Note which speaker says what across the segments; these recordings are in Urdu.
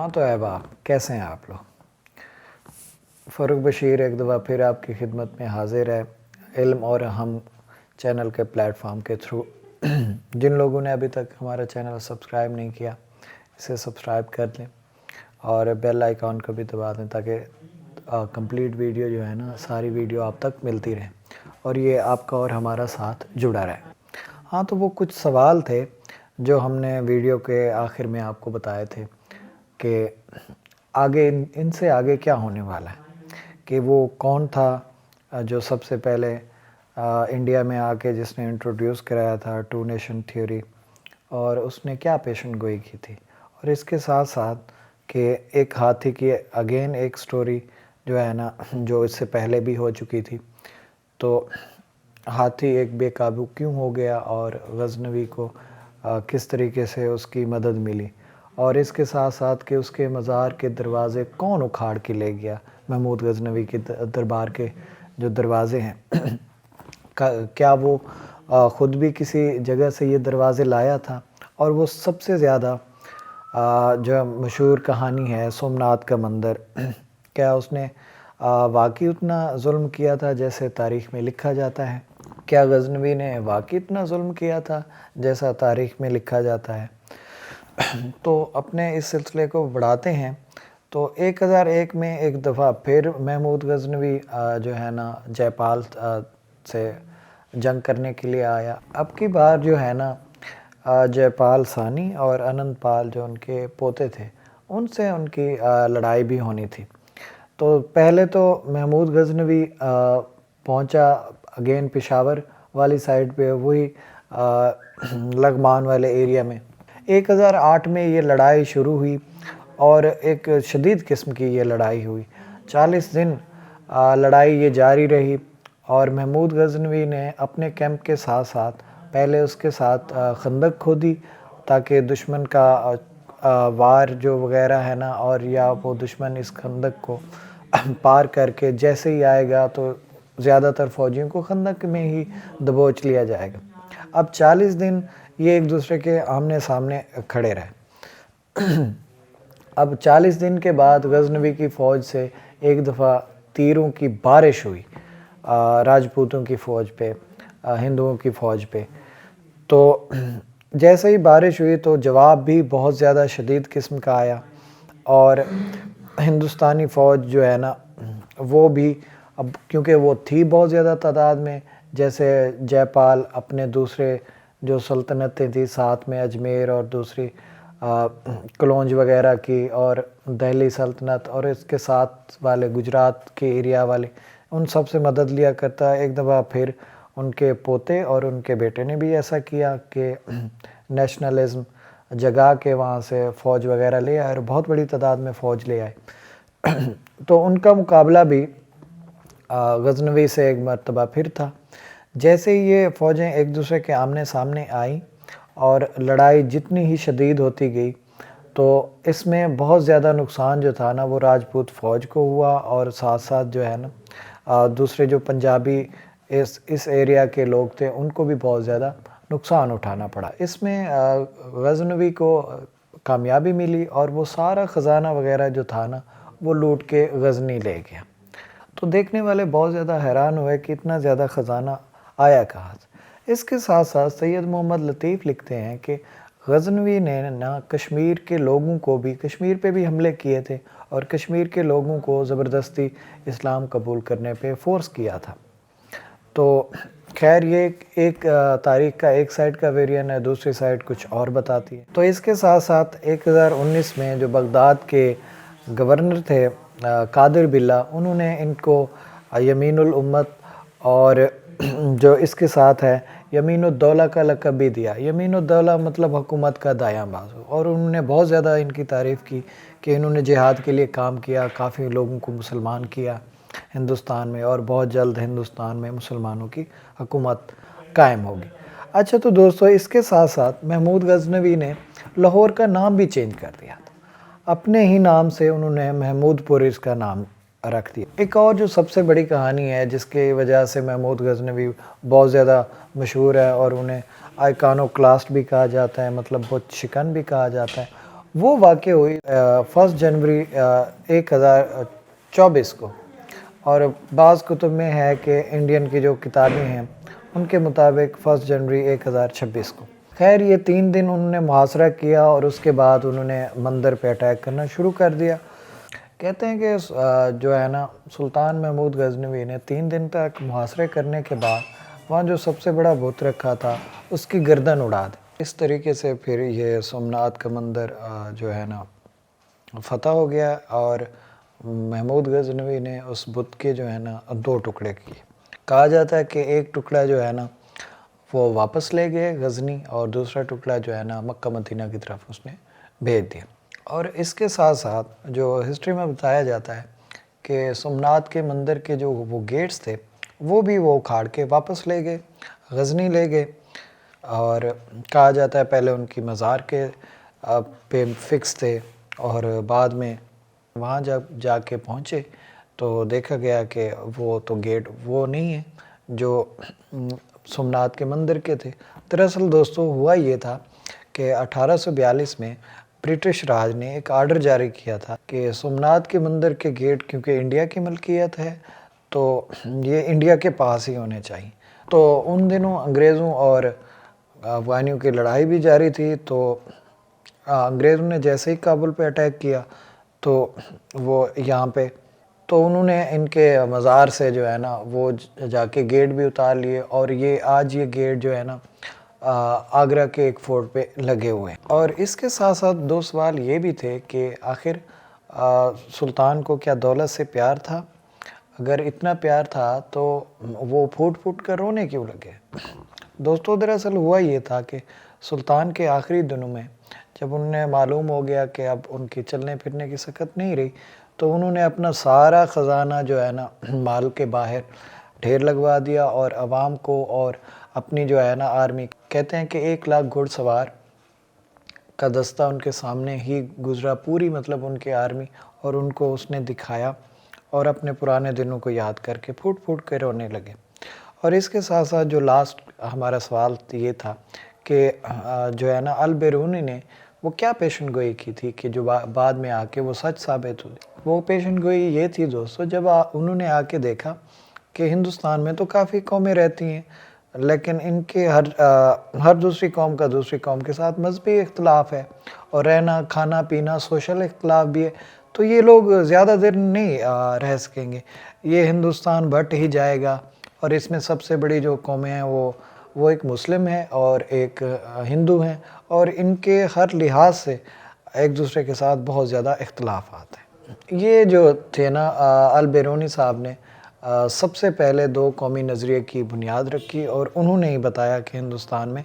Speaker 1: ہاں تو احباب کیسے ہیں آپ لوگ؟ فاروق بشیر ایک دفعہ پھر آپ کی خدمت میں حاضر ہے علم اور ہم چینل کے پلیٹ فارم کے تھرو۔ جن لوگوں نے ابھی تک ہمارا چینل سبسکرائب نہیں کیا اسے سبسکرائب کر لیں اور بیل آئیکن کو بھی دبا دیں تاکہ کمپلیٹ ویڈیو جو ہے نا ساری ویڈیو آپ تک ملتی رہے اور یہ آپ کا اور ہمارا ساتھ جڑا رہے۔ ہاں تو وہ کچھ سوال تھے جو ہم نے ویڈیو کے آخر میں آپ کو بتائے تھے کہ آگے ان سے آگے کیا ہونے والا ہے، کہ وہ کون تھا جو سب سے پہلے انڈیا میں آ کے جس نے انٹروڈیوس کرایا تھا ٹو نیشن تھیوری، اور اس نے کیا پیشن گوئی کی تھی، اور اس کے ساتھ ساتھ کہ ایک ہاتھی کی اگین ایک سٹوری جو ہے نا جو اس سے پہلے بھی ہو چکی تھی، تو ہاتھی ایک بے قابو کیوں ہو گیا اور غزنوی کو کس طریقے سے اس کی مدد ملی، اور اس کے ساتھ ساتھ کہ اس کے مزار کے دروازے کون اکھاڑ کے لے گیا، محمود غزنوی کے دربار کے جو دروازے ہیں کیا وہ خود بھی کسی جگہ سے یہ دروازے لایا تھا، اور وہ سب سے زیادہ جو مشہور کہانی ہے سومناتھ کا مندر، کیا اس نے واقعی اتنا ظلم کیا تھا جیسے تاریخ میں لکھا جاتا ہے؟ کیا غزنوی نے واقعی اتنا ظلم کیا تھا جیسا تاریخ میں لکھا جاتا ہے؟ تو اپنے اس سلسلے کو بڑھاتے ہیں تو 1001 میں ایک دفعہ پھر محمود غزنوی جو ہے نا جے پال سے جنگ کرنے کے لیے آیا۔ اب کی بار جو ہے نا جے پال ثانی اور انند پال جو ان کے پوتے تھے ان سے ان کی لڑائی بھی ہونی تھی۔ تو پہلے تو محمود غزنوی پہنچا اگین پشاور والی سائڈ پہ، وہی لغمان والے ایریا میں۔ 1008 میں یہ لڑائی شروع ہوئی اور ایک شدید قسم کی یہ لڑائی ہوئی، 40 دن لڑائی یہ جاری رہی، اور محمود غزنوی نے اپنے کیمپ کے ساتھ ساتھ پہلے اس کے ساتھ خندق کھودی تاکہ دشمن کا وار جو وغیرہ ہے نا، اور یا وہ دشمن اس خندق کو پار کر کے جیسے ہی آئے گا تو زیادہ تر فوجیوں کو خندق میں ہی دبوچ لیا جائے گا۔ اب 40 دن یہ ایک دوسرے کے آمنے سامنے کھڑے رہے۔ اب 40 دن کے بعد غزنوی کی فوج سے ایک دفعہ تیروں کی بارش ہوئی راجپوتوں کی فوج پہ، ہندوؤں کی فوج پہ۔ تو جیسے ہی بارش ہوئی تو جواب بھی بہت زیادہ شدید قسم کا آیا، اور ہندوستانی فوج جو ہے نا وہ بھی اب کیونکہ وہ تھی بہت زیادہ تعداد میں، جیسے جے پال اپنے دوسرے جو سلطنتیں تھی ساتھ میں اجمیر اور دوسری کلونج وغیرہ کی، اور دہلی سلطنت اور اس کے ساتھ والے گجرات کے ایریا والے، ان سب سے مدد لیا کرتا ہے۔ ایک دفعہ پھر ان کے پوتے اور ان کے بیٹے نے بھی ایسا کیا کہ نیشنلزم جگا کے وہاں سے فوج وغیرہ لے آئے، اور بہت بڑی تعداد میں فوج لے آئے۔ تو ان کا مقابلہ بھی غزنوی سے ایک مرتبہ پھر تھا۔ جیسے ہی یہ فوجیں ایک دوسرے کے آمنے سامنے آئیں اور لڑائی جتنی ہی شدید ہوتی گئی تو اس میں بہت زیادہ نقصان جو تھا نا وہ راجپوت فوج کو ہوا، اور ساتھ ساتھ جو ہے نا دوسرے جو پنجابی اس ایریا کے لوگ تھے ان کو بھی بہت زیادہ نقصان اٹھانا پڑا۔ اس میں غزنوی کو کامیابی ملی اور وہ سارا خزانہ وغیرہ جو تھا نا وہ لوٹ کے غزنی لے گیا۔ تو دیکھنے والے بہت زیادہ حیران ہوئے کہ اتنا زیادہ خزانہ آیا کہاں سے۔ اس کے ساتھ ساتھ سید محمد لطیف لکھتے ہیں کہ غزنوی نے نہ کشمیر کے لوگوں کو بھی، کشمیر پہ بھی حملے کیے تھے اور کشمیر کے لوگوں کو زبردستی اسلام قبول کرنے پہ فورس کیا تھا۔ تو خیر یہ ایک تاریخ کا ایک سائڈ کا ویرین ہے، دوسری سائڈ کچھ اور بتاتی ہے۔ تو اس کے ساتھ ساتھ 1019 میں جو بغداد کے گورنر تھے قادر بلّہ، انہوں نے ان کو یمین الامت اور جو اس کے ساتھ ہے یمین الدولہ کا لقب بھی دیا۔ یمین الدولہ مطلب حکومت کا دایاں بازو، اور انہوں نے بہت زیادہ ان کی تعریف کی کہ انہوں نے جہاد کے لیے کام کیا، کافی لوگوں کو مسلمان کیا ہندوستان میں، اور بہت جلد ہندوستان میں مسلمانوں کی حکومت قائم ہوگی۔ اچھا تو دوستو اس کے ساتھ ساتھ محمود غزنوی نے لاہور کا نام بھی چینج کر دیا تھا، اپنے ہی نام سے انہوں نے محمود پور اس کا نام رکھ دیا۔ ایک اور جو سب سے بڑی کہانی ہے جس کی وجہ سے محمود غزنوی بہت زیادہ مشہور ہے اور انہیں آئیکانو کلاسٹ بھی کہا جاتا ہے، مطلب بت شکن بھی کہا جاتا ہے، وہ واقع ہوئی 1 جنوری 1024 کو، اور بعض کتب میں ہے کہ انڈین کی جو کتابیں ہیں ان کے مطابق 1 جنوری 1026 کو۔ خیر یہ 3 دن انہوں نے محاصرہ کیا اور اس کے بعد انہوں نے مندر پہ اٹیک کرنا شروع کر دیا۔ کہتے ہیں کہ جو ہے نا سلطان محمود غزنوی نے 3 دن تک محاصرے کرنے کے بعد وہاں جو سب سے بڑا بت رکھا تھا اس کی گردن اڑا دی۔ اس طریقے سے پھر یہ سومناتھ کا مندر جو ہے نا فتح ہو گیا، اور محمود غزنوی نے اس بت کے جو ہے نا 2 ٹکڑے کیے۔ کہا جاتا ہے کہ ایک ٹکڑا جو ہے نا وہ واپس لے گئے غزنی، اور دوسرا ٹکڑا جو ہے نا مکہ مدینہ کی طرف اس نے بھیج دیا۔ اور اس کے ساتھ ساتھ جو ہسٹری میں بتایا جاتا ہے کہ سومناتھ کے مندر کے جو وہ گیٹس تھے وہ بھی وہ اکھاڑ کے واپس لے گئے، غزنی لے گئے، اور کہا جاتا ہے پہلے ان کی مزار کے پہ فکس تھے، اور بعد میں وہاں جب جا کے پہنچے تو دیکھا گیا کہ وہ تو گیٹ وہ نہیں ہے جو سومناتھ کے مندر کے تھے۔ دراصل دوستو ہوا یہ تھا کہ 1842 میں برٹش راج نے ایک آرڈر جاری کیا تھا کہ سومناتھ کے مندر کے گیٹ کیونکہ انڈیا کی ملکیت ہے تو یہ انڈیا کے پاس ہی ہونے چاہیے۔ تو ان دنوں انگریزوں اور افغانیوں کی لڑائی بھی جاری تھی، تو انگریزوں نے جیسے ہی کابل پہ اٹیک کیا تو وہ یہاں پہ تو انہوں نے ان کے مزار سے جو ہے نا وہ جا کے گیٹ بھی اتار لیے، اور یہ آج یہ گیٹ جو ہے نا آگرہ کے ایک فورٹ پہ لگے ہوئے ہیں۔ اور اس کے ساتھ ساتھ 2 سوال یہ بھی تھے کہ آخر سلطان کو کیا دولت سے پیار تھا؟ اگر اتنا پیار تھا تو وہ پھوٹ پھوٹ کر رونے کیوں لگے؟ دوستو دراصل ہوا یہ تھا کہ سلطان کے آخری دنوں میں جب انہیں معلوم ہو گیا کہ اب ان کی چلنے پھرنے کی سکت نہیں رہی، تو انہوں نے اپنا سارا خزانہ جو ہے نا مال کے باہر ڈھیر لگوا دیا، اور عوام کو اور اپنی جو ہے نا آرمی، کہتے ہیں کہ 1 لاکھ گھڑ سوار کا دستہ ان کے سامنے ہی گزرا، پوری مطلب ان کے آرمی، اور ان کو اس نے دکھایا اور اپنے پرانے دنوں کو یاد کر کے پھوٹ پھوٹ کے رونے لگے۔ اور اس کے ساتھ ساتھ جو لاسٹ ہمارا سوال یہ تھا کہ جو ہے نا البیرونی نے وہ کیا پیشن گوئی کی تھی کہ جو بعد میں آ کے وہ سچ ثابت ہوئی؟ وہ پیشن گوئی یہ تھی دوستو، جب انہوں نے آ کے دیکھا کہ ہندوستان میں تو کافی قومیں رہتی ہیں لیکن ان کے ہر دوسری قوم کا دوسری قوم کے ساتھ مذہبی اختلاف ہے، اور رہنا کھانا پینا سوشل اختلاف بھی ہے، تو یہ لوگ زیادہ دیر نہیں رہ سکیں گے، یہ ہندوستان بٹ ہی جائے گا۔ اور اس میں سب سے بڑی جو قومیں ہیں وہ ایک مسلم ہے اور ایک ہندو ہیں، اور ان کے ہر لحاظ سے ایک دوسرے کے ساتھ بہت زیادہ اختلافات ہیں۔ یہ جو تھے نا البیرونی صاحب نے سب سے پہلے 2 قومی نظریے کی بنیاد رکھی، اور انہوں نے ہی بتایا کہ ہندوستان میں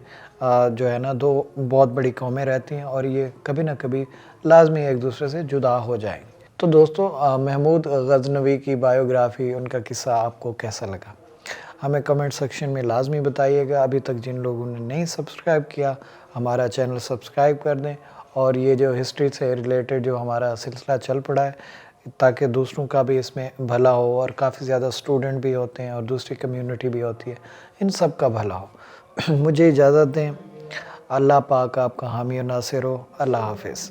Speaker 1: جو ہے نا 2 بہت بڑی قومیں رہتی ہیں، اور یہ کبھی نہ کبھی لازمی ایک دوسرے سے جدا ہو جائیں گے۔ تو دوستو محمود غزنوی کی بایوگرافی، ان کا قصہ آپ کو کیسا لگا؟ ہمیں کمنٹ سیکشن میں لازمی بتائیے گا۔ ابھی تک جن لوگوں نے نہیں سبسکرائب کیا ہمارا چینل سبسکرائب کر دیں، اور یہ جو ہسٹری سے ریلیٹڈ جو ہمارا سلسلہ چل پڑا ہے تاکہ دوسروں کا بھی اس میں بھلا ہو، اور کافی زیادہ اسٹوڈنٹ بھی ہوتے ہیں اور دوسری کمیونٹی بھی ہوتی ہے، ان سب کا بھلا ہو۔ مجھے اجازت دیں، اللہ پاک آپ کا حامی و ناصر ہو۔ اللہ حافظ۔